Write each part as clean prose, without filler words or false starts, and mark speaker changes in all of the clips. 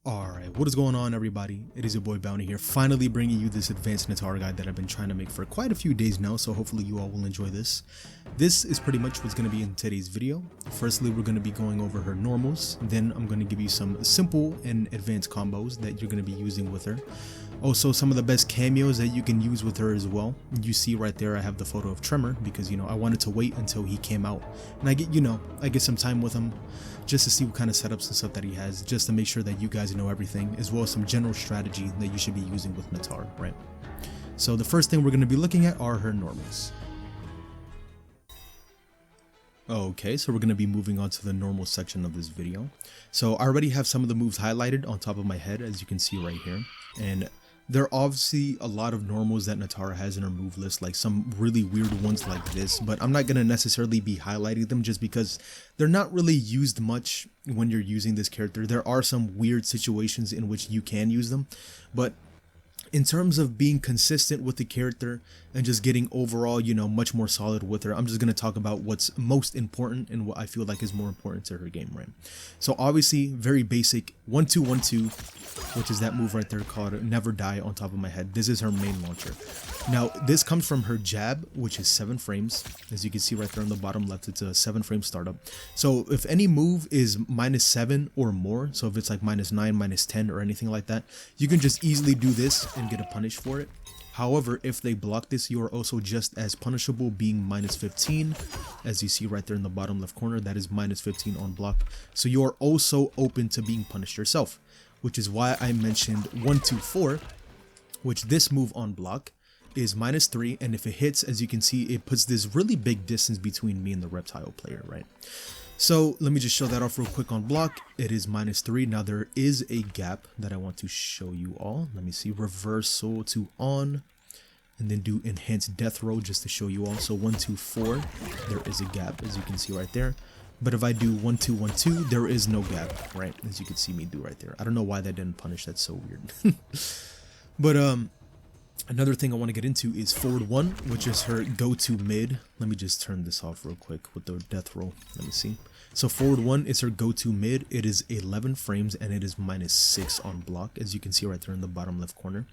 Speaker 1: Alright, what is going on everybody? It is your boy Bounty here, finally bringing you this advanced Nitara guide that I've been trying to make for quite a few days now, so hopefully you all will enjoy this. This is pretty much what's going to be in today's video. Firstly, we're going to be going over her normals, then I'm going to give you some simple and advanced combos that you're going to be using with her. Also, some of the best cameos that you can use with her as well. You see right there I have the photo of Tremor because, I wanted to wait until he came out. And I get some time with him just to see what kind of setups and stuff that he has, just to make sure that you guys know everything, as well as some general strategy that you should be using with Nitara, right? So the first thing we're going to be looking at are her normals. Okay, so we're going to be moving on to the normal section of this video. So I already have some of the moves highlighted on top of my head, as you can see right here. And there are obviously a lot of normals that Nitara has in her move list, like some really weird ones like this, but I'm not going to necessarily be highlighting them just because they're not really used much when you're using this character. There are some weird situations in which you can use them, but in terms of being consistent with the character and just getting overall, much more solid with her, I'm just going to talk about what's most important and what I feel like is more important to her game, right? So obviously, very basic 1-2-1-2, which is that move right there called Never Die on top of my head. This is her main launcher. Now, this comes from her jab, which is 7 frames. As you can see right there on the bottom left, it's a 7-frame startup. So if any move is -7 or more, so if it's like -9, -10 or anything like that, you can just easily do this and get a punish for it. However, if they block this, you are also just as punishable, being -15. As you see right there in the bottom left corner, that is -15 on block. So you are also open to being punished yourself, which is why I mentioned 1-2-4, which this move on block is -3, and if it hits, as you can see, it puts this really big distance between me and the reptile player, right? So let me just show that off real quick on block. It is -3. Now there is a gap that I want to show you all. Let me see, reversal to on, and then do enhanced death row just to show you all. So 1-2-4, there is a gap, as you can see right there. But if I do 1-2-1-2, there is no gap, right? As you can see me do right there. I don't know why that didn't punish. That's so weird. But another thing I want to get into is forward 1, which is her go-to mid. Let me just turn this off real quick with the death roll. Let me see. So forward 1 is her go-to mid. It is 11 frames and it is -6 on block, as you can see right there in the bottom left corner.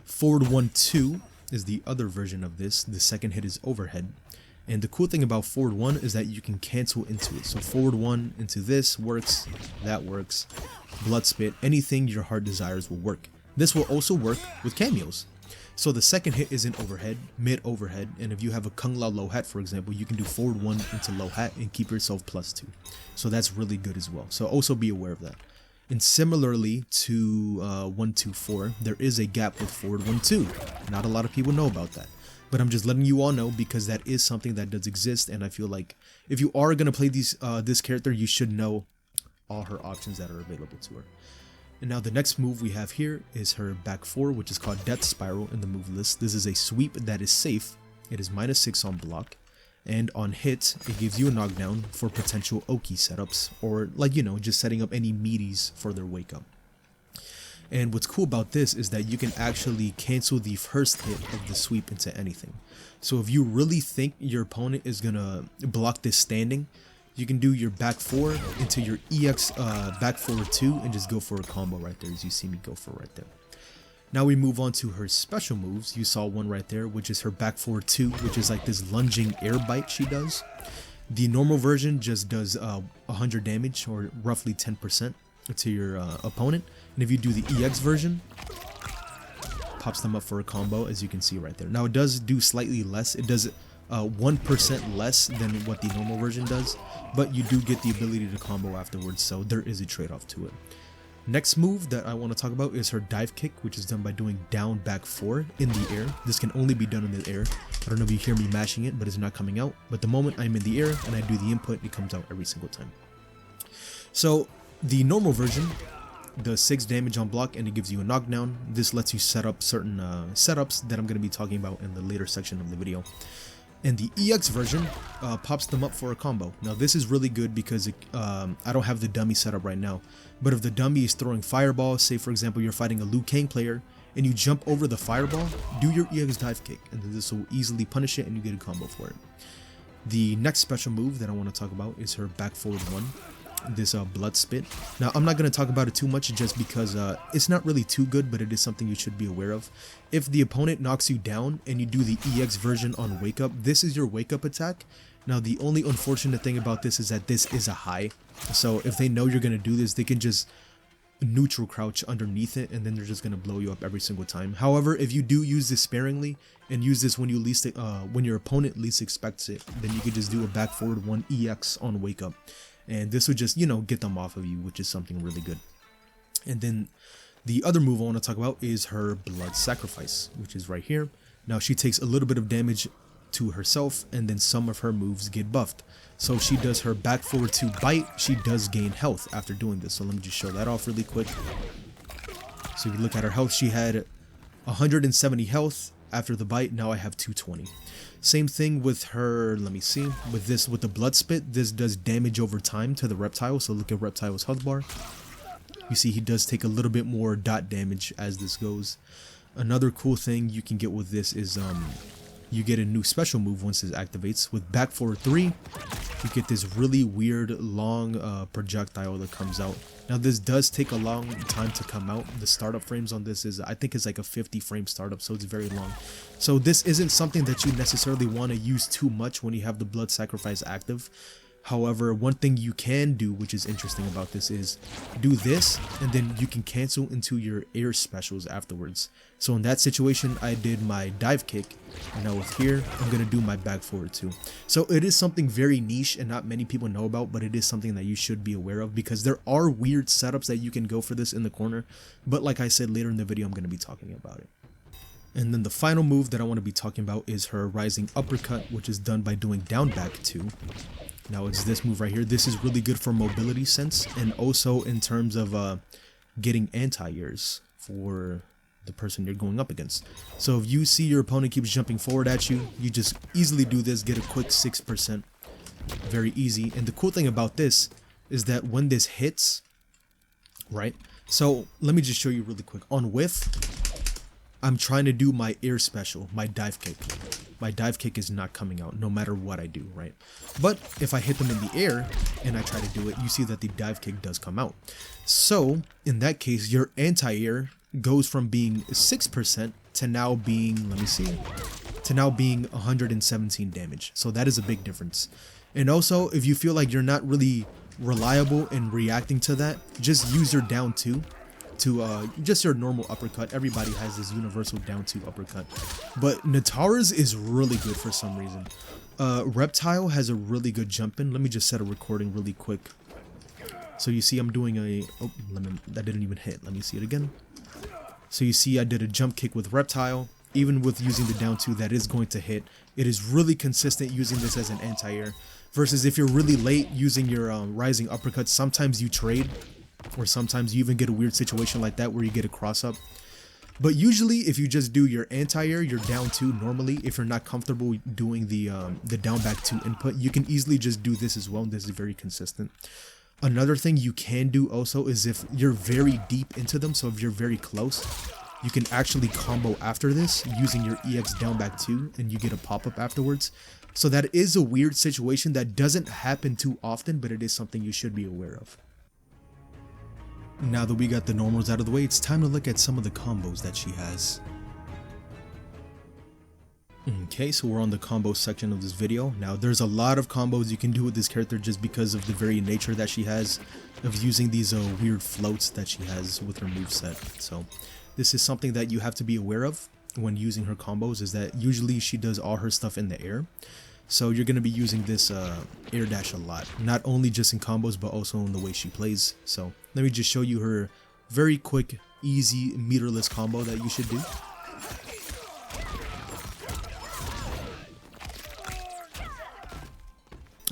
Speaker 1: Forward 1-2 is the other version of this. The second hit is overhead. And the cool thing about forward 1 is that you can cancel into it. So forward 1 into this works, that works, blood spit, anything your heart desires will work. This will also work with cameos. So the second hit isn't overhead, mid overhead, and if you have a Kung Lao low hat, for example, you can do forward 1 into low hat and keep yourself +2. So that's really good as well. So also be aware of that. And similarly to 1-2-4, there is a gap with forward 1-2. Not a lot of people know about that, but I'm just letting you all know because that is something that does exist, and I feel like if you are going to play this character, you should know all her options that are available to her. And now the next move we have here is her back 4, which is called Death Spiral in the move list. This is a sweep that is safe. It is -6 on block, and on hit, it gives you a knockdown for potential Oki setups, or just setting up any meaties for their wake up. And what's cool about this is that you can actually cancel the first hit of the sweep into anything. So if you really think your opponent is gonna block this standing, you can do your back 4 into your EX back forward 2 and just go for a combo right there, as you see me go for right there. Now we move on to her special moves. You saw one right there, which is her back forward 2, which is like this lunging air bite she does. The normal version just does 100 damage, or roughly 10% to your opponent. And if you do the EX version, pops them up for a combo, as you can see right there. Now it does do slightly less. It does 1% less than what the normal version does, but you do get the ability to combo afterwards, so there is a trade-off to it. Next move that I want to talk about is her dive kick, which is done by doing down back 4 in the air. This can only be done in the air. I don't know if you hear me mashing it, but it's not coming out. But the moment I'm in the air and I do the input, it comes out every single time. So the normal version does 6 damage on block and it gives you a knockdown. This lets you set up certain setups that I'm going to be talking about in the later section of the video. And the EX version pops them up for a combo. Now this is really good because I don't have the dummy set up right now, but if the dummy is throwing fireball, say for example you're fighting a Liu Kang player and you jump over the fireball, do your EX dive kick, and then this will easily punish it and you get a combo for it. The next special move that I want to talk about is her back forward 1. this blood spit. Now I'm not going to talk about it too much just because it's not really too good, but it is something you should be aware of. If the opponent knocks you down and you do the EX version on wake up, this is your wake up attack. Now the only unfortunate thing about this is that this is a high, so if they know you're going to do this, they can just neutral crouch underneath it and then they're just going to blow you up every single time. However, if you do use this sparingly and use this when you least when your opponent least expects it, then you could just do a back forward 1 EX on wake up, and this would just, you know, get them off of you, which is something really good. And then the other move I want to talk about is her blood sacrifice, which is right here. Now she takes a little bit of damage to herself, and then some of her moves get buffed. So she does her back forward 2 bite. She does gain health after doing this, so let me just show that off really quick. So if you look at her health, she had 170 health after the bite. Now I have 220. Same thing with her, let me see, with the blood spit, this does damage over time to the reptile. So look at Reptile's health bar. You see he does take a little bit more dot damage as this goes. Another cool thing you can get with this is you get a new special move once it activates. With back forward 3, you get this really weird long projectile that comes out. Now this does take a long time to come out. The startup frames on this is, I think it's like a 50 frame startup, so it's very long. So this isn't something that you necessarily want to use too much when you have the blood sacrifice active. However, one thing you can do, which is interesting about this, is do this and then you can cancel into your air specials afterwards. So in that situation, I did my dive kick, and now with here, I'm going to do my back forward 2. So it is something very niche and not many people know about, but it is something that you should be aware of because there are weird setups that you can go for this in the corner. But like I said, later in the video, I'm going to be talking about it. And then the final move that I want to be talking about is her rising uppercut, which is done by doing down back 2. Now it's this move right here. This is really good for mobility sense and also in terms of getting anti-airs for the person you're going up against. So if you see your opponent keeps jumping forward at you, you just easily do this, get a quick 6%. Very easy. And the cool thing about this is that when this hits, right? So let me just show you really quick. On whiff, I'm trying to do my air special, my dive kick. My dive kick is not coming out no matter what I do, right? But if I hit them in the air and I try to do it, you see that the dive kick does come out. So in that case, your anti-air goes from being 6% to now being, let me see, to now being 117 damage. So that is a big difference. And also, if you feel like you're not really reliable in reacting to that, just use your down 2 to just your normal uppercut. Everybody has this universal down 2 uppercut, but Nitara's is really good for some reason. Reptile has a really good jump in. Let me just set a recording really quick. So you see I'm doing a, oh, that didn't even hit. Let me see it again. So you see I did a jump kick with Reptile. Even with using the down 2, that is going to hit. It is really consistent using this as an anti-air. Versus if you're really late using your rising uppercut, sometimes you trade, or sometimes you even get a weird situation like that where you get a cross up. But usually if you just do your anti-air, your down 2 normally, if you're not comfortable doing the down back 2 input, you can easily just do this as well, and this is very consistent. Another thing you can do also is if you're very deep into them, so if you're very close, you can actually combo after this using your EX down back 2 and you get a pop-up afterwards. So that is a weird situation that doesn't happen too often, but it is something you should be aware of. Now that we got the normals out of the way, it's time to look at some of the combos that she has. Okay, so we're on the combo section of this video. Now there's a lot of combos you can do with this character just because of the very nature that she has of using these weird floats that she has with her moveset. So this is something that you have to be aware of when using her combos, is that usually she does all her stuff in the air. So you're going to be using this air dash a lot, not only just in combos but also in the way she plays. So let me just show you her very quick, easy, meterless combo that you should do.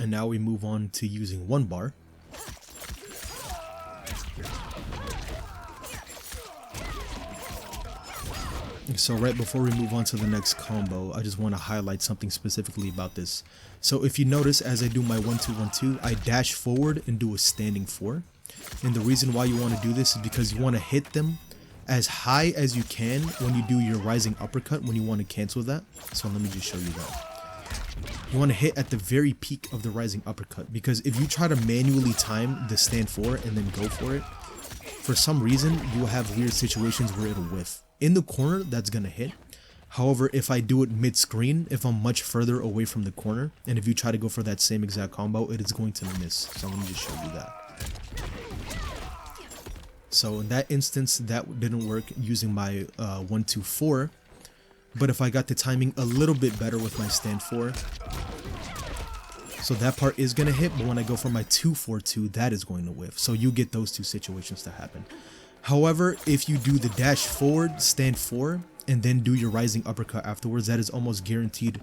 Speaker 1: And now we move on to using one bar. So right before we move on to the next combo, I just want to highlight something specifically about this. So if you notice, as I do my 1-2-1-2, I dash forward and do a standing 4. And the reason why you want to do this is because you want to hit them as high as you can when you do your rising uppercut, when you want to cancel that. So let me just show you that. you want to hit at the very peak of the rising uppercut, because if you try to manually time the stand 4 and then go for it, for some reason you'll have weird situations where it'll whiff. In the corner, that's gonna hit. However, if I do it mid-screen, if I'm much further away from the corner, and if you try to go for that same exact combo, it is going to miss. So let me just show you that. So in that instance, that didn't work using my 1-2-4. But if I got the timing a little bit better with my stand 4, so that part is going to hit, but when I go for my 2-4-2, that is going to whiff. So you get those two situations to happen. However, if you do the dash forward, stand 4, and then do your rising uppercut afterwards, that is almost guaranteed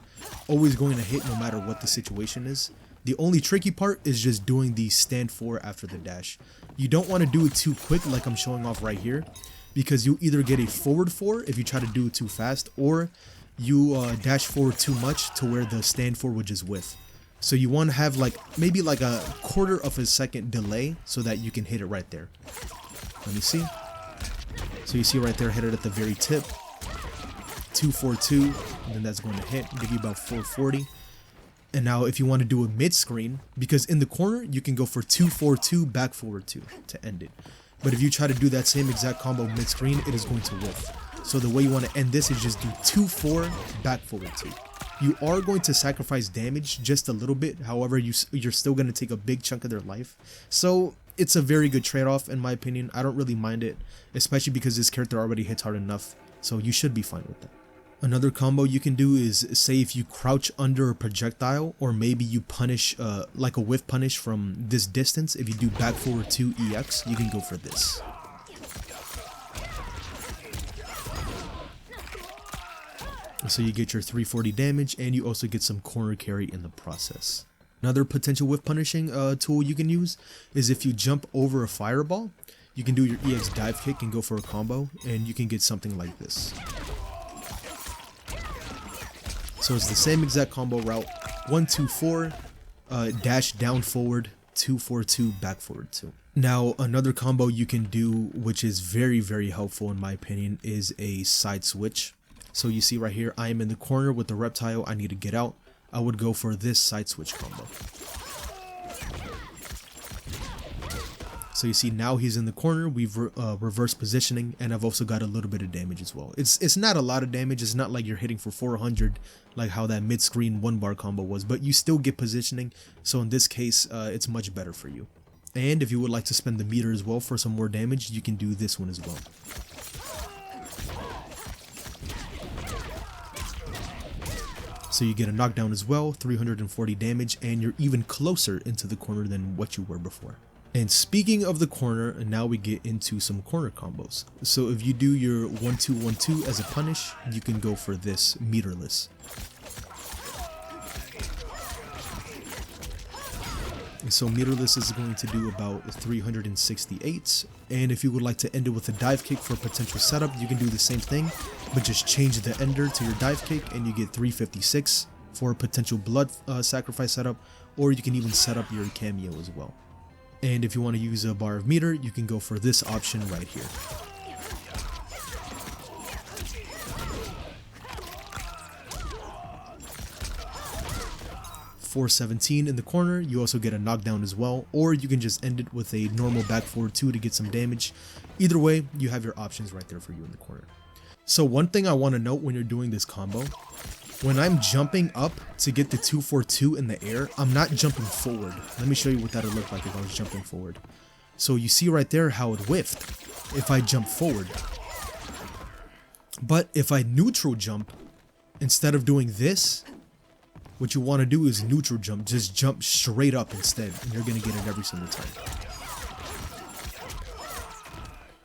Speaker 1: always going to hit no matter what the situation is. The only tricky part is just doing the stand 4 after the dash. You don't want to do it too quick like I'm showing off right here, because you either get a forward 4 if you try to do it too fast, or you dash forward too much to where the stand 4 would just whiff. So you want to have maybe like a quarter of a second delay so that you can hit it right there. Let me see. So you see right there, hit it at the very tip. 2-4-2, and then that's going to hit, give you about 440. And now if you want to do a mid-screen, because in the corner you can go for 2-4-2, back forward 2 to end it. But if you try to do that same exact combo mid-screen, it is going to whiff. So the way you want to end this is just do 2-4, back forward 2. You are going to sacrifice damage just a little bit, however you're still going to take a big chunk of their life. So it's a very good trade-off in my opinion. I don't really mind it, especially because this character already hits hard enough, so you should be fine with that. Another combo you can do is, say if you crouch under a projectile, or maybe you punish like a whiff punish from this distance. If you do back forward 2 EX, you can go for this. So you get your 340 damage, and you also get some corner carry in the process. Another potential whiff punishing tool you can use is if you jump over a fireball, you can do your EX dive kick and go for a combo, and you can get something like this. So it's the same exact combo route, 1-2-4, dash down forward, 2-4-2, back forward 2. Now another combo you can do, which is very, very helpful in my opinion, is a side switch. So you see right here, I am in the corner with the reptile, I need to get out. I would go for this side switch combo. So you see now he's in the corner, we've reverse positioning, and I've also got a little bit of damage as well. It's not a lot of damage, it's not like you're hitting for 400 like how that mid-screen 1-bar combo was, but you still get positioning, so in this case it's much better for you. And if you would like to spend the meter as well for some more damage, you can do this one as well. So you get a knockdown as well, 340 damage, and you're even closer into the corner than what you were before. And speaking of the corner, now we get into some corner combos. So if you do your 1-2-1-2 as a punish, you can go for this meterless. So meterless is going to do about 368, and if you would like to end it with a dive kick for a potential setup, you can do the same thing, but just change the ender to your dive kick and you get 356 for a potential blood sacrifice setup, or you can even set up your cameo as well. And if you want to use a bar of meter, you can go for this option right here. .417 in the corner, you also get a knockdown as well, or you can just end it with a normal back forward 2 to get some damage. Either way, you have your options right there for you in the corner. So one thing I want to note when you're doing this combo, when I'm jumping up to get the 2-4-2 in the air, I'm not jumping forward. Let me show you what that would look like if I was jumping forward. So you see right there how it whiffed if I jump forward. But if I neutral jump, instead of doing this, what you want to do is neutral jump, just jump straight up instead, and you're going to get it every single time.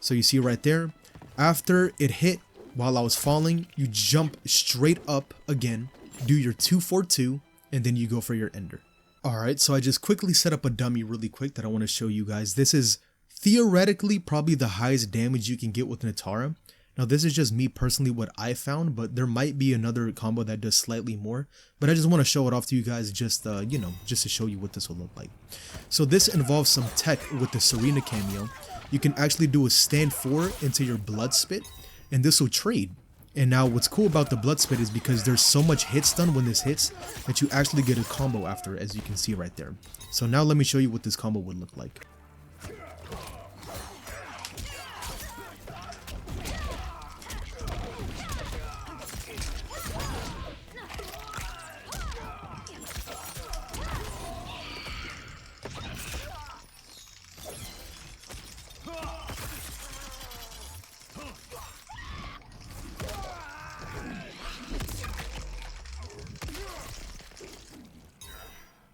Speaker 1: So you see right there, after it hit while I was falling, you jump straight up again, do your 2-4-2, and then you go for your ender. Alright, so I just quickly set up a dummy really quick that I want to show you guys. This is theoretically probably the highest damage you can get with Nitara. Now this is just me personally what I found, but there might be another combo that does slightly more, but I just want to show it off to you guys just you know, just to show you what this will look like. So this involves some tech with the Sareena cameo. You can actually do a stand 4 into your blood spit, and this will trade. And now what's cool about the blood spit is because there's so much hit stun when this hits that you actually get a combo after, as you can see right there. So now let me show you what this combo would look like.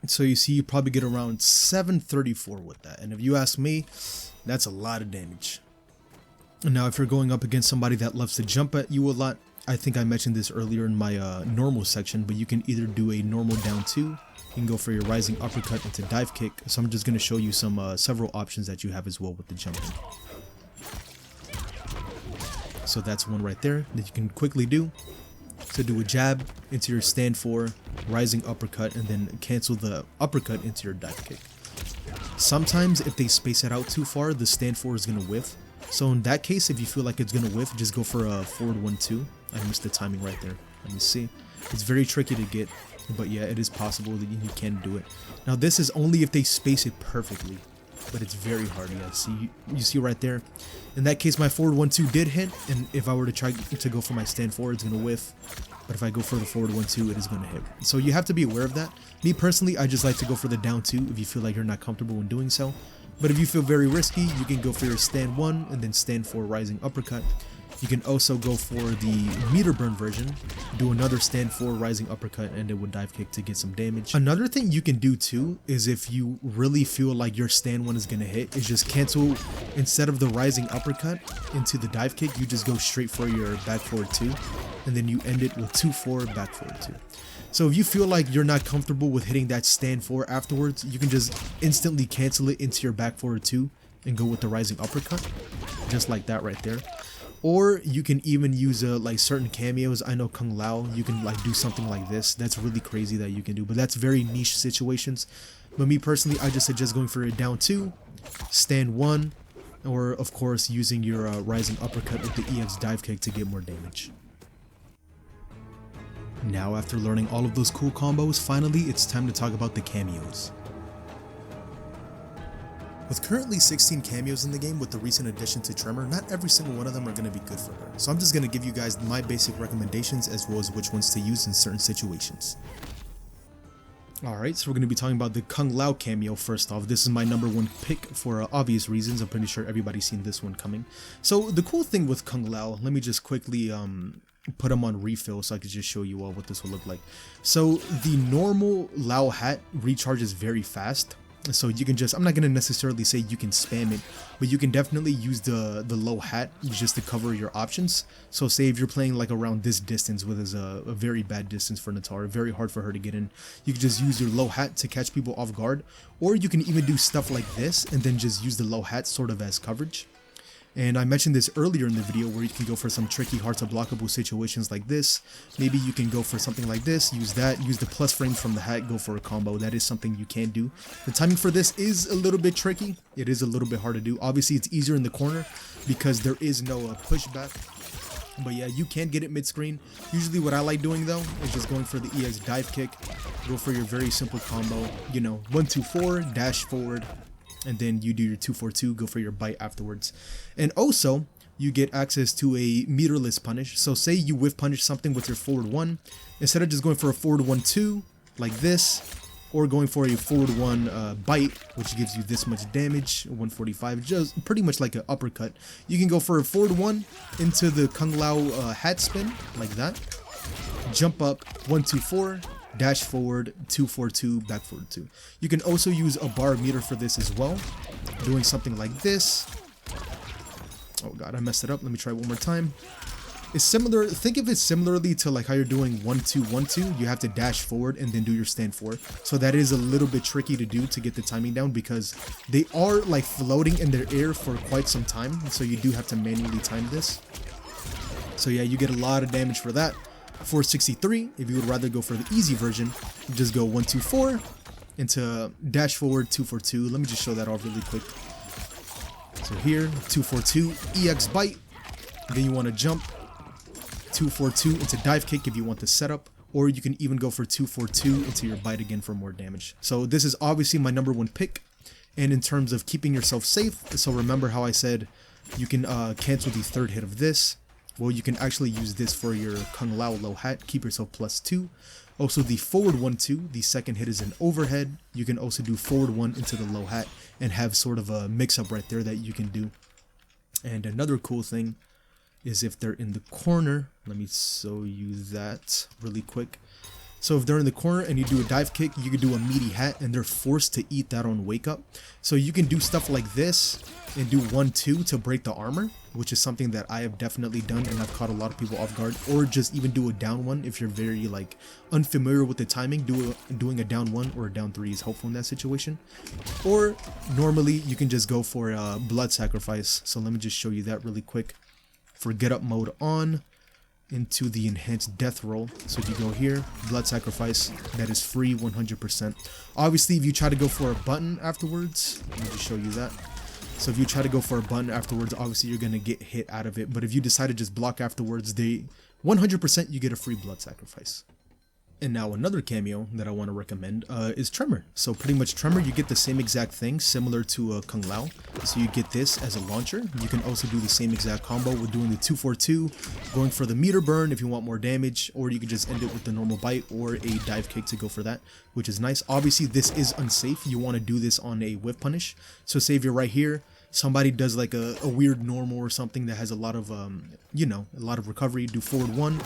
Speaker 1: So you see, you probably get around 734 with that, and if you ask me, that's a lot of damage. Now if you're going up against somebody that loves to jump at you a lot, I think I mentioned this earlier in my normal section, but you can either do a normal down 2, you can go for your rising uppercut into dive kick. So I'm just going to show you some several options that you have as well with the jumping. So that's one right there that you can quickly do. So do a jab into your stand 4, rising uppercut, and then cancel the uppercut into your dive kick. Sometimes if they space it out too far, the stand 4 is going to whiff. So in that case, if you feel like it's going to whiff, just go for a forward 1-2. I missed the timing right there. Let me see. It's very tricky to get, but yeah, it is possible that you can do it. Now this is only if they space it perfectly, but it's very hard. Yeah, see, you see right there. In that case, my forward 1-2 did hit, and if I were to try to go for my stand 4, it's going to whiff. But if I go for the forward 1-2, it is going to hit. So you have to be aware of that. Me personally, I just like to go for the down 2 if you feel like you're not comfortable in doing so. But if you feel very risky, you can go for your stand 1 and then stand 4 rising uppercut. You can also go for the meter burn version, do another stand 4 rising uppercut, and it would dive kick to get some damage. Another thing you can do too is if you really feel like your stand 1 is going to hit, is just cancel, instead of the rising uppercut into the dive kick, you just go straight for your back forward 2, and then you end it with 2-4 back forward 2. So if you feel like you're not comfortable with hitting that stand 4 afterwards, you can just instantly cancel it into your back forward 2 and go with the rising uppercut, just like that right there. Or you can even use like certain cameos. I know Kung Lao, you can like do something like this. That's really crazy that you can do, but that's very niche situations. But me personally, I just suggest going for a down 2, stand 1, or of course using your rising uppercut with the EX dive kick to get more damage. Now after learning all of those cool combos, finally it's time to talk about the cameos. With currently 16 cameos in the game with the recent addition to Tremor, not every single one of them are going to be good for her. So I'm just going to give you guys my basic recommendations as well as which ones to use in certain situations. Alright, so we're going to be talking about the Kung Lao cameo first off. This is my #1 pick for obvious reasons. I'm pretty sure everybody's seen this one coming. So the cool thing with Kung Lao, let me just quickly put them on refill so I could just show you all what this will look like. So the normal Lao hat recharges very fast. So you can just, I'm not going to necessarily say you can spam it, but you can definitely use the low hat just to cover your options. So say if you're playing like around this distance, which is a very bad distance for Nitara, very hard for her to get in, you can just use your low hat to catch people off guard, or you can even do stuff like this and then just use the low hat sort of as coverage. And I mentioned this earlier in the video where you can go for some tricky hard to blockable situations like this. Maybe you can go for something like this, use that, use the plus frames from the hat, go for a combo. That is something you can do. The timing for this is a little bit tricky. It is a little bit hard to do. Obviously it's easier in the corner because there is no pushback. But yeah, you can get it mid-screen. Usually what I like doing though is just going for the EX dive kick. Go for your very simple combo, you know, 1-2-4, dash forward, and then you do your 2-4-2, go for your bite afterwards. And also, you get access to a meterless punish. So say you whiff punish something with your forward 1, instead of just going for a forward 1-2 like this, or going for a forward 1 bite, which gives you this much damage, 145, just pretty much like an uppercut. You can go for a forward 1 into the Kung Lao hat spin, like that. Jump up, 1-2-4, dash forward, 2-4-2, back forward 2. You can also use a bar meter for this as well, doing something like this. Oh god, I messed it up. Let me try one more time. It's similar, think of it similarly to like how you're doing 1-2-1-2. You have to dash forward and then do your stand 4. So that is a little bit tricky to do to get the timing down because they are like floating in their air for quite some time. So you do have to manually time this. So yeah, you get a lot of damage for that. 463, if you would rather go for the easy version, you just go 1-2-4 into dash forward, 2-4-2. Let me just show that off really quick. So here, 2-4-2, EX bite. Then you want to jump, 2-4-2 into dive kick if you want the setup, or you can even go for 2-4-2 into your bite again for more damage. So this is obviously my #1 pick. And in terms of keeping yourself safe, so remember how I said you can cancel the third hit of this. Well, you can actually use this for your Kung Lao low hat, keep yourself +2. Also the forward 1-2, the second hit is an overhead. You can also do forward 1 into the low hat and have sort of a mix-up right there that you can do. And another cool thing is if they're in the corner, let me show you that really quick. So if they're in the corner and you do a dive kick, you can do a meaty hat and they're forced to eat that on wake up. So you can do stuff like this and do 1-2 to break the armor, which is something that I have definitely done and I've caught a lot of people off guard. Or just even do a down 1 if you're very like unfamiliar with the timing. Doing a down 1 or a down 3 is helpful in that situation. Or normally you can just go for a blood sacrifice. So let me just show you that really quick. For get up mode on, into the enhanced death roll. So if you go here, blood sacrifice, that is free 100%. Obviously if you try to go for a button afterwards, let me just show you that. So if you try to go for a button afterwards, obviously you're going to get hit out of it. But if you decide to just block afterwards, 100% you get a free blood sacrifice. And now another cameo that I want to recommend is Tremor. So pretty much Tremor, you get the same exact thing, similar to Kung Lao. So you get this as a launcher. You can also do the same exact combo with doing the 2-4-2, going for the meter burn if you want more damage, or you can just end it with the normal bite or a dive kick to go for that, which is nice. Obviously this is unsafe. You want to do this on a whiff punish. So say if you're right here, somebody does like a weird normal or something that has a lot of you know, a lot of recovery, do forward 1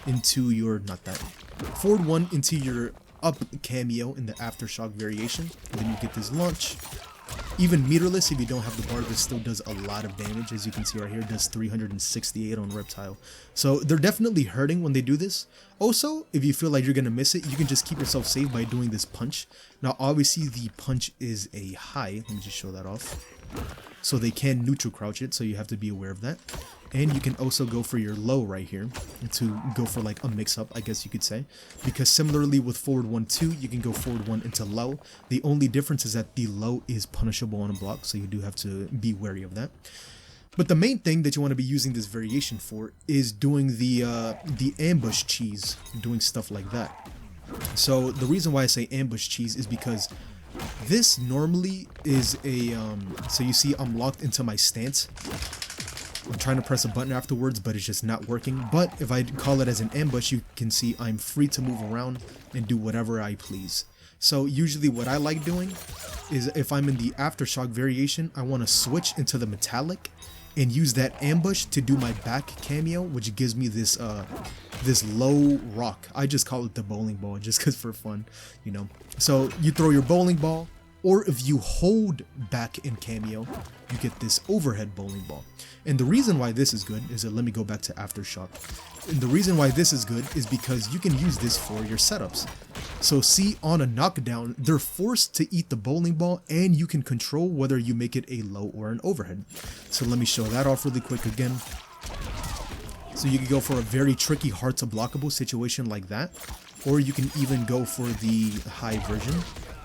Speaker 1: into your forward 1 into your up cameo in the aftershock variation, and then you get this launch. Even meterless, if you don't have the bar, this still does a lot of damage. As you can see right here, it does 368 on Reptile. So they're definitely hurting when they do this. Also, if you feel like you're gonna miss it, you can just keep yourself safe by doing this punch. Now obviously the punch is a high. Let me just show that off. So they can neutral crouch it, so you have to be aware of that. And you can also go for your low right here to go for like a mix-up, I guess you could say. Because similarly with forward 1-2, you can go forward 1 into low. The only difference is that the low is punishable on a block, so you do have to be wary of that. But the main thing that you want to be using this variation for is doing the ambush cheese, doing stuff like that. So the reason why I say ambush cheese is because this normally is a, so you see I'm locked into my stance. I'm trying to press a button afterwards, but it's just not working. But if I call it as an ambush, you can see I'm free to move around and do whatever I please. So usually what I like doing is if I'm in the aftershock variation, I want to switch into the metallic and use that ambush to do my back cameo, which gives me this this low rock. I just call it the bowling ball just because for fun, you know. So you throw your bowling ball, or if you hold back in cameo, you get this overhead bowling ball. And the reason why this is good is that, let me go back to aftershock. And the reason why this is good is because you can use this for your setups. So see, on a knockdown, they're forced to eat the bowling ball, and you can control whether you make it a low or an overhead. So let me show that off really quick again. So you can go for a very tricky, hard to blockable situation like that, or you can even go for the high version.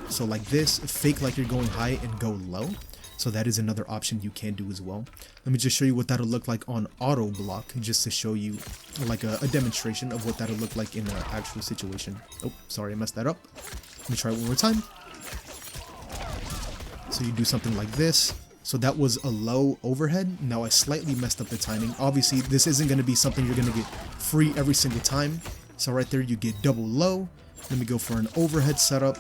Speaker 1: So like this, fake like you're going high and go low. So that is another option you can do as well. Let me just show you what that'll look like on auto block, just to show you like a demonstration of what that'll look like in an actual situation. Oh, sorry, I messed that up. Let me try it one more time. So you do something like this. So that was a low overhead. Now I slightly messed up the timing. Obviously, this isn't going to be something you're going to get free every single time. So right there, you get double low. Let me go for an overhead setup.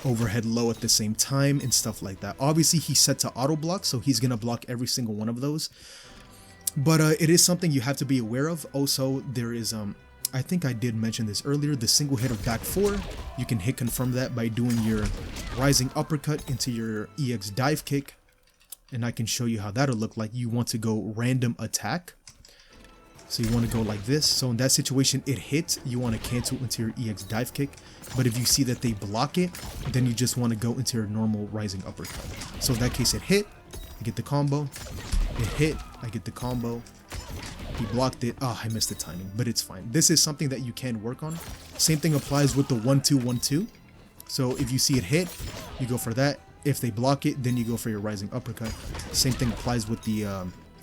Speaker 1: Overhead low at the same time and stuff like that. Obviously he's set to auto block, so he's gonna block every single one of those, but it is something you have to be aware of. Also, there is I think I did mention this earlier, the single hit of back 4. You can hit confirm that by doing your rising uppercut into your EX dive kick, and I can show you how that'll look like. You want to go random attack. So you want to go like this. So in that situation, it hits. You want to cancel into your EX dive kick. But if you see that they block it, then you just want to go into your normal rising uppercut. So in that case, it hit. I get the combo. It hit. I get the combo. He blocked it. Oh, I missed the timing, but it's fine. This is something that you can work on. Same thing applies with the 1-2-1-2. So if you see it hit, you go for that. If they block it, then you go for your rising uppercut. Same thing applies with the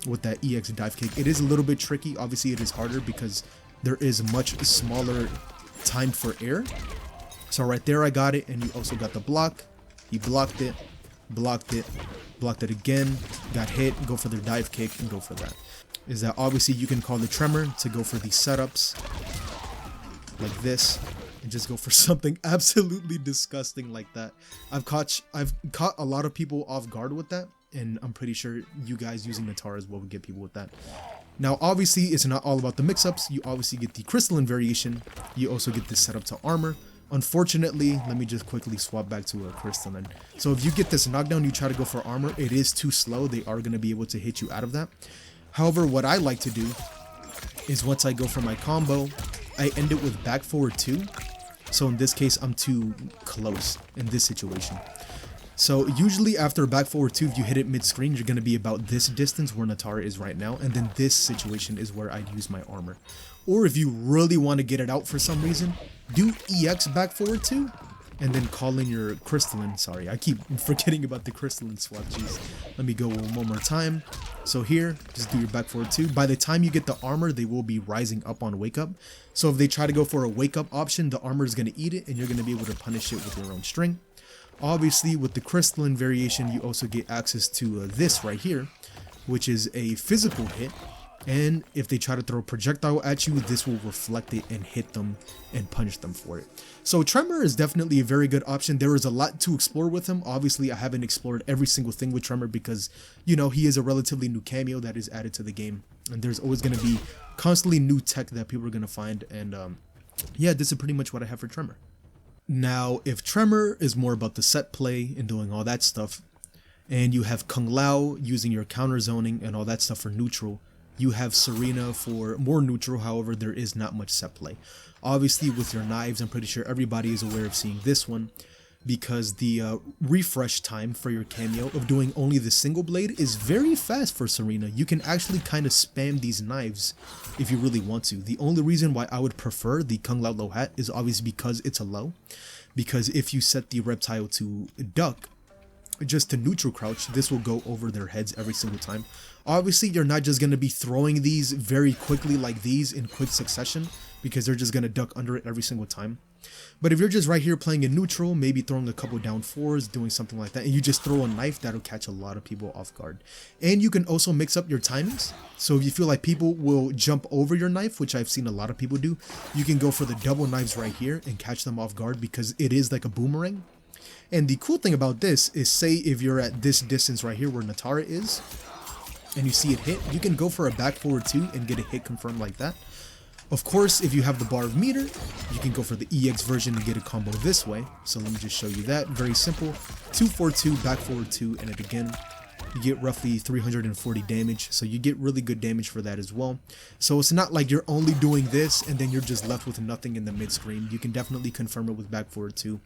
Speaker 1: with that EX dive kick. It is a little bit tricky. Obviously, it is harder because there is much smaller time for air. So right there, I got it, and you also got the block. He blocked it, blocked it again, got hit, go for their dive kick, and go for that. Is that obviously you can call the Tremor to go for these setups like this, and just go for something absolutely disgusting like that. I've caught a lot of people off guard with that, and I'm pretty sure you guys using Nitara as well would get people with that. Now obviously it's not all about the mix-ups. You obviously get the crystalline variation. You also get this setup to armor. Unfortunately, let me just quickly swap back to a crystalline. So if you get this knockdown, you try to go for armor, it is too slow. They are going to be able to hit you out of that. However, what I like to do is once I go for my combo, I end it with back forward 2. So in this case, I'm too close in this situation. So usually after back forward 2, if you hit it mid-screen, you're going to be about this distance where Nitara is right now. And then this situation is where I'd use my armor. Or if you really want to get it out for some reason, do EX back forward 2. And then call in your crystalline. Sorry, I keep forgetting about the crystalline swap. Jeez. Let me go one more time. So here, just do your back forward 2. By the time you get the armor, they will be rising up on wake up. So if they try to go for a wake up option, the armor is going to eat it, and you're going to be able to punish it with your own string. Obviously, with the crystalline variation, you also get access to this right here, which is a physical hit. And if they try to throw a projectile at you, this will reflect it and hit them and punish them for it. So Tremor is definitely a very good option. There is a lot to explore with him. Obviously, I haven't explored every single thing with Tremor because, you know, he is a relatively new cameo that is added to the game. And there's always going to be constantly new tech that people are going to find. And yeah, this is pretty much what I have for Tremor. Now, if Tremor is more about the set play and doing all that stuff, and you have Kung Lao using your counter zoning and all that stuff for neutral, you have Sareena for more neutral. However, there is not much set play. Obviously, with your knives, I'm pretty sure everybody is aware of seeing this one, because the refresh time for your cameo of doing only the single blade is very fast for Sareena. You can actually kind of spam these knives if you really want to. The only reason why I would prefer the Kung Lao low hat is obviously because it's a low. Because if you set the reptile to duck, just to neutral crouch, this will go over their heads every single time. Obviously, you're not just going to be throwing these very quickly like these in quick succession, because they're just going to duck under it every single time. But if you're just right here playing in neutral, maybe throwing a couple down 4s, doing something like that, and you just throw a knife, that'll catch a lot of people off guard. And you can also mix up your timings. So if you feel like people will jump over your knife, which I've seen a lot of people do, you can go for the double knives right here and catch them off guard, because it is like a boomerang. And the cool thing about this is, say if you're at this distance right here where Nitara is, and you see it hit, you can go for a back forward 2 and get a hit confirmed like that. Of course, if you have the bar of meter, you can go for the EX version and get a combo this way. So let me just show you that. Very simple. 2-4-2, back forward 2, and it again. You get roughly 340 damage, so you get really good damage for that as well. So it's not like you're only doing this and then you're just left with nothing in the mid screen. You can definitely confirm it with back forward 2.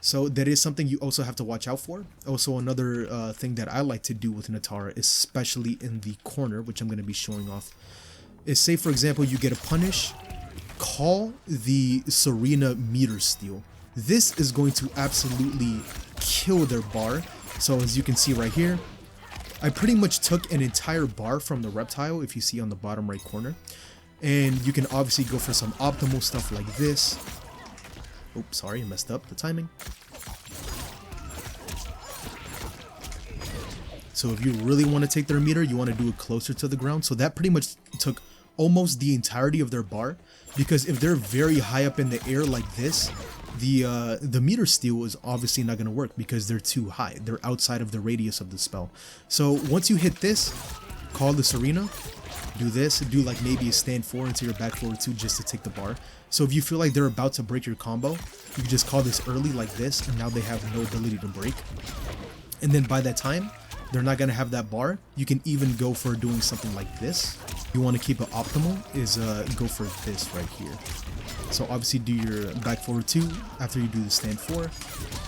Speaker 1: So that is something you also have to watch out for. Also, another thing that I like to do with Nitara, especially in the corner, which I'm going to be showing off, is say for example you get a punish, call the Sareena meter steal. This is going to absolutely kill their bar. So as you can see right here, I pretty much took an entire bar from the reptile, if you see on the bottom right corner. And you can obviously go for some optimal stuff like this. Oops, sorry, I messed up the timing. So if you really want to take their meter, you want to do it closer to the ground. So that pretty much took almost the entirety of their bar, because if they're very high up in the air like this, the meter steal is obviously not going to work because they're too high. They're outside of the radius of the spell. So once you hit this, call the Sareena, do this, do like maybe a stand 4 into your back forward 2 just to take the bar. So if you feel like they're about to break your combo, you can just call this early like this, and now they have no ability to break. And then by that time, they're not going to have that bar. You can even go for doing something like this. You want to keep it optimal is go for this right here. So obviously do your back forward 2 after you do the stand 4,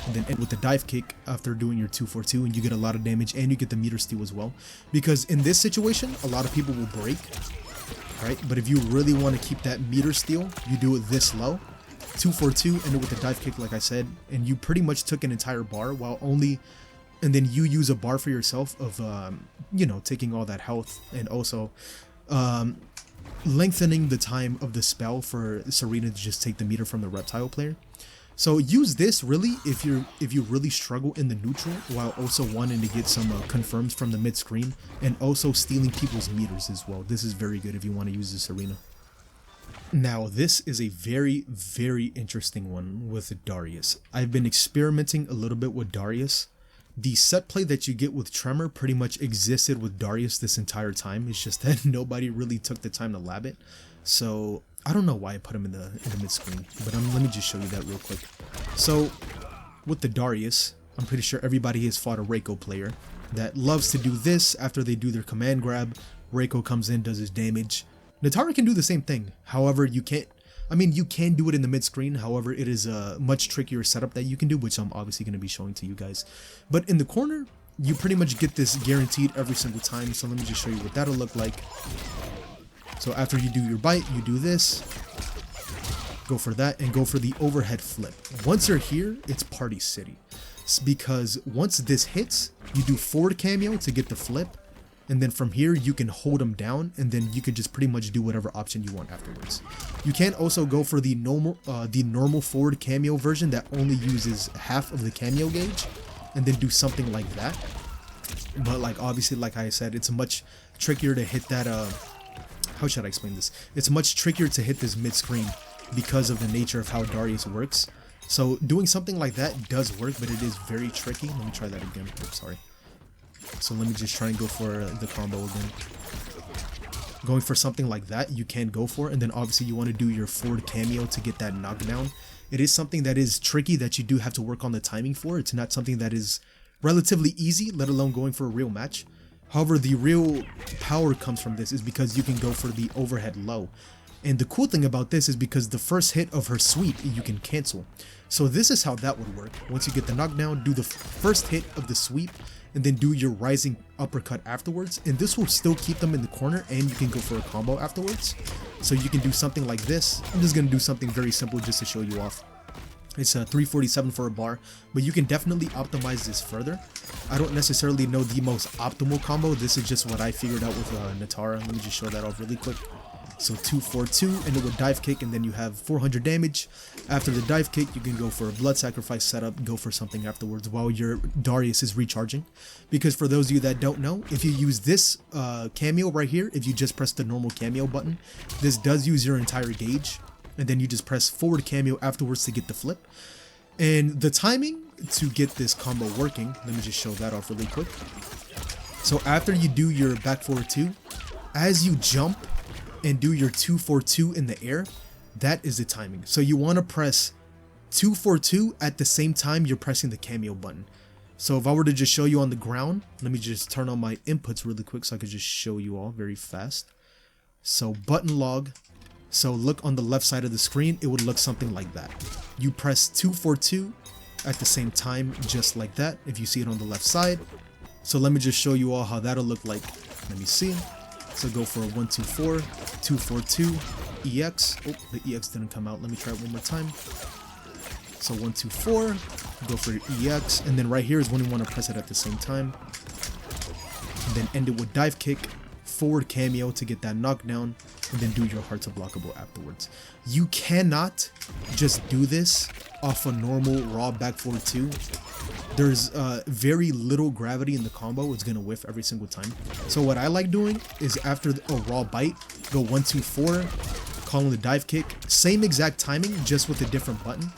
Speaker 1: and then end with the dive kick after doing your 2-4-2, and you get a lot of damage and you get the meter steal as well. Because in this situation, a lot of people will break, right? But if you really want to keep that meter steal, you do it this low, 2-4-2, end it with the dive kick like I said, and you pretty much took an entire bar while only and then you use a bar for yourself of, you know, taking all that health, and also lengthening the time of the spell for Sareena to just take the meter from the reptile player. So use this really if you really struggle in the neutral, while also wanting to get some confirms from the mid screen, and also stealing people's meters as well. This is very good if you want to use this Sareena. Now this is a very, very interesting one with Darrius. I've been experimenting a little bit with Darrius. The set play that you get with Tremor pretty much existed with Darrius this entire time. It's just that nobody really took the time to lab it. So I don't know why I put him in the mid screen, but let me just show you that real quick. So with the Darrius, I'm pretty sure everybody has fought a Reiko player that loves to do this after they do their command grab. Reiko comes in, does his damage. Nitara can do the same thing. However, you can't. I mean, you can do it in the mid screen. However, it is a much trickier setup that you can do, which I'm obviously going to be showing to you guys. But in the corner, you pretty much get this guaranteed every single time. So let me just show you what that'll look like. So after you do your bite, you do this, go for that, and go for the overhead flip. Once you're here, it's party city. It's because once this hits, you do forward cameo to get the flip, and then from here you can hold them down, and then you can just pretty much do whatever option you want afterwards. You can also go for the normal forward cameo version that only uses half of the cameo gauge, and then do something like that. But like obviously, like I said, it's much trickier to hit that. How should I explain this? It's much trickier to hit this mid screen because of the nature of how Darrius works. So doing something like that does work, but it is very tricky. Let me try that again. Oops, sorry. So let me just try and go for the combo again. Going for something like that, you can go for, and then obviously you want to do your forward cameo to get that knockdown. It is something that is tricky that you do have to work on the timing for. It's not something that is relatively easy, let alone going for a real match. However, the real power comes from this is because you can go for the overhead low. And the cool thing about this is because the first hit of her sweep, you can cancel. So this is how that would work. Once you get the knockdown, do the first hit of the sweep, and then do your rising uppercut afterwards. And this will still keep them in the corner, and you can go for a combo afterwards. So you can do something like this. I'm just going to do something very simple just to show you off. It's a 347 for a bar, but you can definitely optimize this further. I don't necessarily know the most optimal combo. This is just what I figured out with Nitara. Let me just show that off really quick. So 242, and it would dive kick, and then you have 400 damage. After the dive kick, you can go for a blood sacrifice setup, go for something afterwards while your Darrius is recharging. Because for those of you that don't know, if you use this cameo right here, if you just press the normal cameo button, this does use your entire gauge. And then you just press forward cameo afterwards to get the flip. And the timing to get this combo working, let me just show that off really quick. So after you do your back forward 2, as you jump and do your 242 in the air, that is the timing. So you want to press 242 at the same time you're pressing the cameo button. So if I were to just show you on the ground, let me just turn on my inputs really quick so I could just show you all very fast. So button log. So look on the left side of the screen, it would look something like that. You press 242 at the same time, just like that, if you see it on the left side. So let me just show you all how that'll look like. Let me see. So go for a 124, 242, EX. Oh, the EX didn't come out. Let me try it one more time. So 124, go for your EX, and then right here is when you want to press it at the same time. And then end it with dive kick, forward cameo to get that knockdown, and then do your heart to blockable afterwards. You cannot just do this off a normal raw back forward 2. There's very little gravity in the combo. It's gonna whiff every single time. So what I like doing is after a raw bite, go 124, call in the dive kick, same exact timing, just with a different button.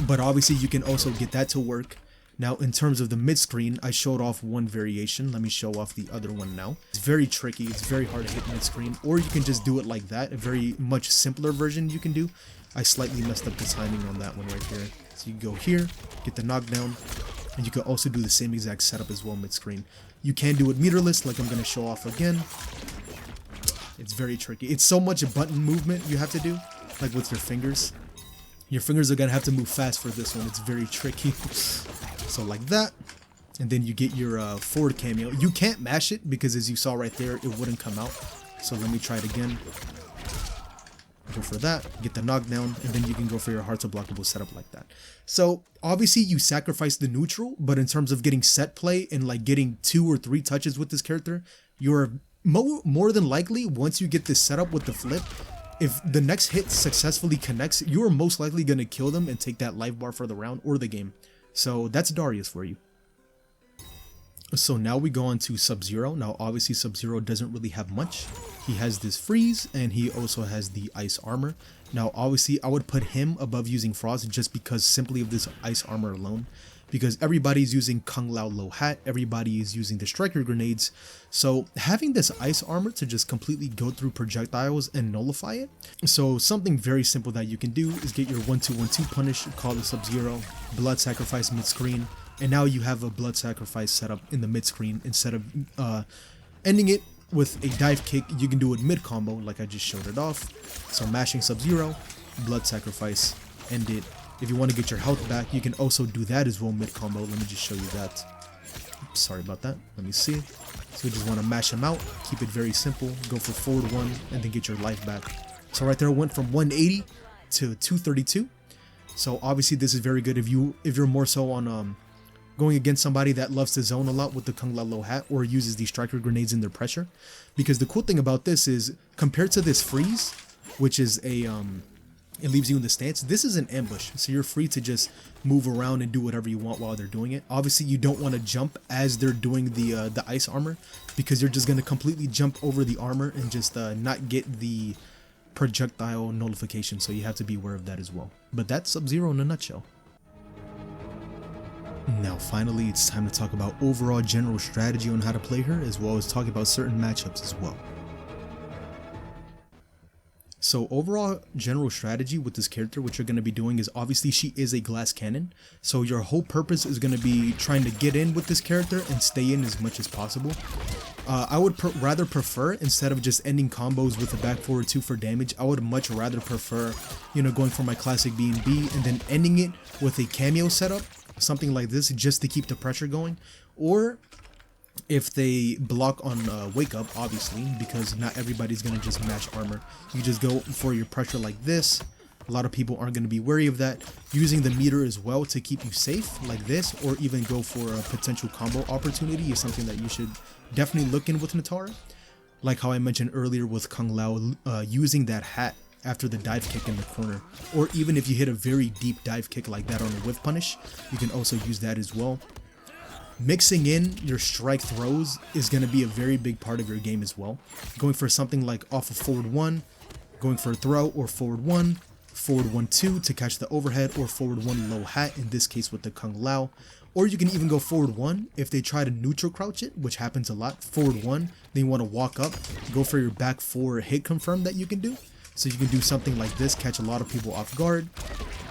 Speaker 1: But obviously you can also get that to work. Now in terms of the mid screen, I showed off one variation. Let me show off the other one now. It's very tricky. It's very hard to hit mid screen, or you can just do it like that. A very much simpler version you can do. I slightly messed up the timing on that one right here. So you go here, get the knockdown, and you can also do the same exact setup as well mid screen. You can do it meterless like I'm going to show off again. It's very tricky. It's so much button movement you have to do, like with your fingers. Your fingers are going to have to move fast for this one. It's very tricky. So like that, and then you get your forward cameo. You can't mash it because as you saw right there, it wouldn't come out. So let me try it again. go for that, get the knockdown, and then you can go for your hearts unblockable setup like that. So obviously you sacrifice the neutral, but in terms of getting set play and like getting 2 or 3 touches with this character, you're more than likely, once you get this setup with the flip, if the next hit successfully connects, you are most likely going to kill them and take that life bar for the round or the game. So that's Darrius for you. So now we go on to Sub-Zero. Now obviously Sub-Zero doesn't really have much. He has this freeze and he also has the ice armor. Now obviously I would put him above using Frost just because simply of this ice armor alone. Because everybody's using Kung Lao low hat, everybody is using the striker grenades. So having this ice armor to just completely go through projectiles and nullify it. So something very simple that you can do is get your 1-2-1-2 punish, call the Sub-Zero, blood sacrifice mid-screen, and now you have a blood sacrifice setup in the mid-screen. Instead of ending it with a dive kick, you can do it mid-combo like I just showed it off. So mashing Sub-Zero, blood sacrifice, end it. If you want to get your health back, you can also do that as well mid-combo. Let me just show you that. Oops, sorry about that. Let me see. So we just want to mash him out, keep it very simple, go for forward 1, and then get your life back. So right there it went from 180 to 232. So obviously this is very good if you're more so on going against somebody that loves to zone a lot with the Kung Lao low hat or uses these striker grenades in their pressure. Because the cool thing about this is, compared to this freeze, which is a it leaves you in the stance, this is an ambush, so you're free to just move around and do whatever you want while they're doing it. Obviously you don't want to jump as they're doing the ice armor, because you're just going to completely jump over the armor and just not get the projectile nullification, so you have to be aware of that as well. But that's Sub-Zero in a nutshell. Now finally it's time to talk about overall general strategy on how to play her, as well as talk about certain matchups as well. So overall general strategy with this character, what you're going to be doing is, obviously she is a glass cannon, so your whole purpose is going to be trying to get in with this character and stay in as much as possible. I would rather prefer, instead of just ending combos with a back forward 2 for damage, I would much rather prefer, you know, going for my classic B&B and then ending it with a cameo setup, something like this, just to keep the pressure going. Or if they block on wake up, obviously, because not everybody's gonna just match armor, you just go for your pressure like this. A lot of people aren't going to be wary of that. Using the meter as well to keep you safe like this, or even go for a potential combo opportunity, is something that you should definitely look in with Nitara. Like how I mentioned earlier with Kung Lao, using that hat after the dive kick in the corner, or even if you hit a very deep dive kick like that on a whiff punish, you can also use that as well. Mixing in your strike throws is going to be a very big part of your game as well. Going for something like off of forward 1, going for a throw, or forward 1, forward 1-2 to catch the overhead, or forward 1 low hat, in this case with the Kung Lao. Or you can even go forward 1 if they try to neutral crouch it, which happens a lot. Forward 1, then you want to walk up, go for your back 4 hit confirm that you can do. So you can do something like this, catch a lot of people off guard.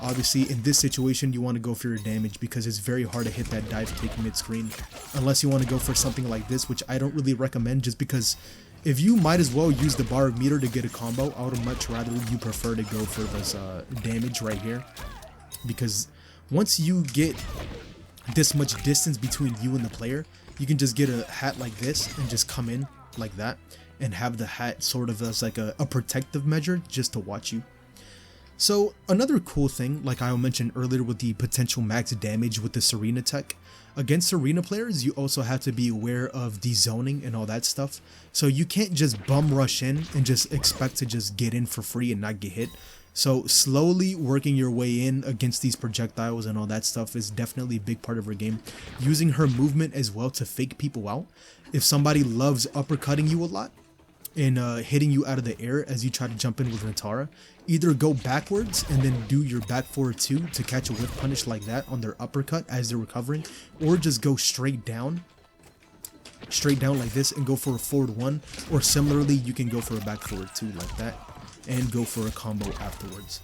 Speaker 1: Obviously in this situation you want to go for your damage, because it's very hard to hit that dive kick mid-screen, unless you want to go for something like this, which I don't really recommend, just because if you might as well use the bar meter to get a combo, I would much rather you prefer to go for this damage right here. Because once you get this much distance between you and the player, you can just get a hat like this and just come in like that, and have the hat sort of as like a protective measure just to watch you. So another cool thing, like I mentioned earlier with the potential max damage with the Sareena tech, against Sareena players you also have to be aware of dezoning and all that stuff. So you can't just bum rush in and just expect to just get in for free and not get hit. So slowly working your way in against these projectiles and all that stuff is definitely a big part of her game. Using her movement as well to fake people out. If somebody loves uppercutting you a lot and hitting you out of the air as you try to jump in with Nitara, either go backwards and then do your back forward 2 to catch a whiff punish like that on their uppercut as they're recovering, or just go straight down like this and go for a forward 1, or similarly you can go for a back forward 2 like that and go for a combo afterwards.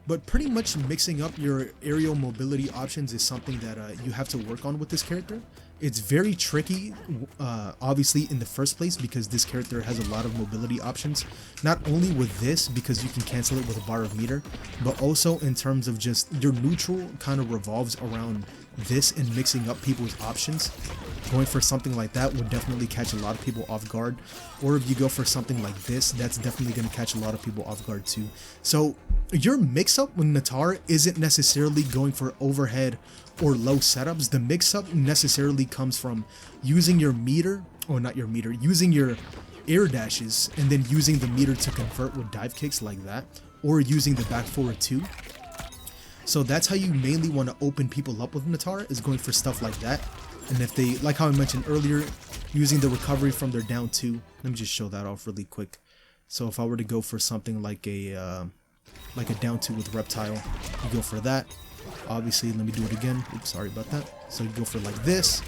Speaker 1: But pretty much mixing up your aerial mobility options is something that you have to work on with this character. It's very tricky, obviously in the first place, because this character has a lot of mobility options. Not only with this, because you can cancel it with a bar of meter, but also in terms of just your neutral kind of revolves around this and mixing up people's options. going for something like that would definitely catch a lot of people off guard. Or if you go for something like this, that's definitely going to catch a lot of people off guard too. So your mix-up with Nitara isn't necessarily going for overhead or low setups. The mix-up necessarily comes from using your meter, or not your meter, using your air dashes and then using the meter to convert with dive kicks like that, or using the back forward 2. So that's how you mainly want to open people up with Nitara, is going for stuff like that. And if they, like how I mentioned earlier, using the recovery from their down 2. Let me just show that off really quick. So if I were to go for something like a down 2 with reptile, you go for that. Obviously, let me do it again. Oops, sorry about that. So you go for like this,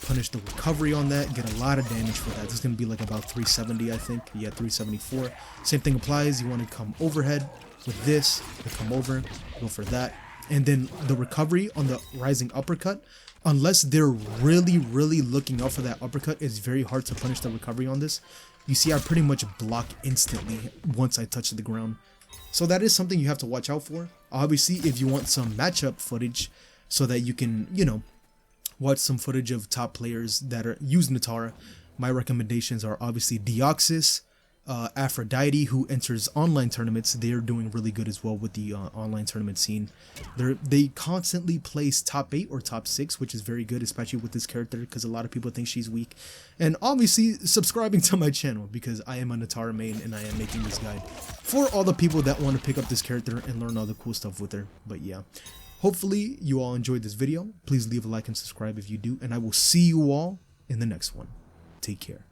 Speaker 1: punish the recovery on that, get a lot of damage for that. This is going to be like about 370, I think. Yeah, 374. Same thing applies. You want to come overhead with this, you come over, go for that. And then the recovery on the rising uppercut, unless they're really looking out for that uppercut, it's very hard to punish the recovery on this. You see, I pretty much block instantly once I touch the ground. So that is something you have to watch out for. Obviously, if you want some matchup footage so that you can, you know, watch some footage of top players that use Nitara, my recommendations are obviously Deoxys, Aphrodite, who enters online tournaments. They're doing really good as well with the online tournament scene. They constantly place top 8 or top 6, which is very good, especially with this character, because a lot of people think she's weak. And obviously subscribing to my channel, because I am a Nitara main and I am making this guide for all the people that want to pick up this character and learn all the cool stuff with her. But yeah, hopefully you all enjoyed this video. Please leave a like and subscribe if you do, and I will see you all in the next one. Take care.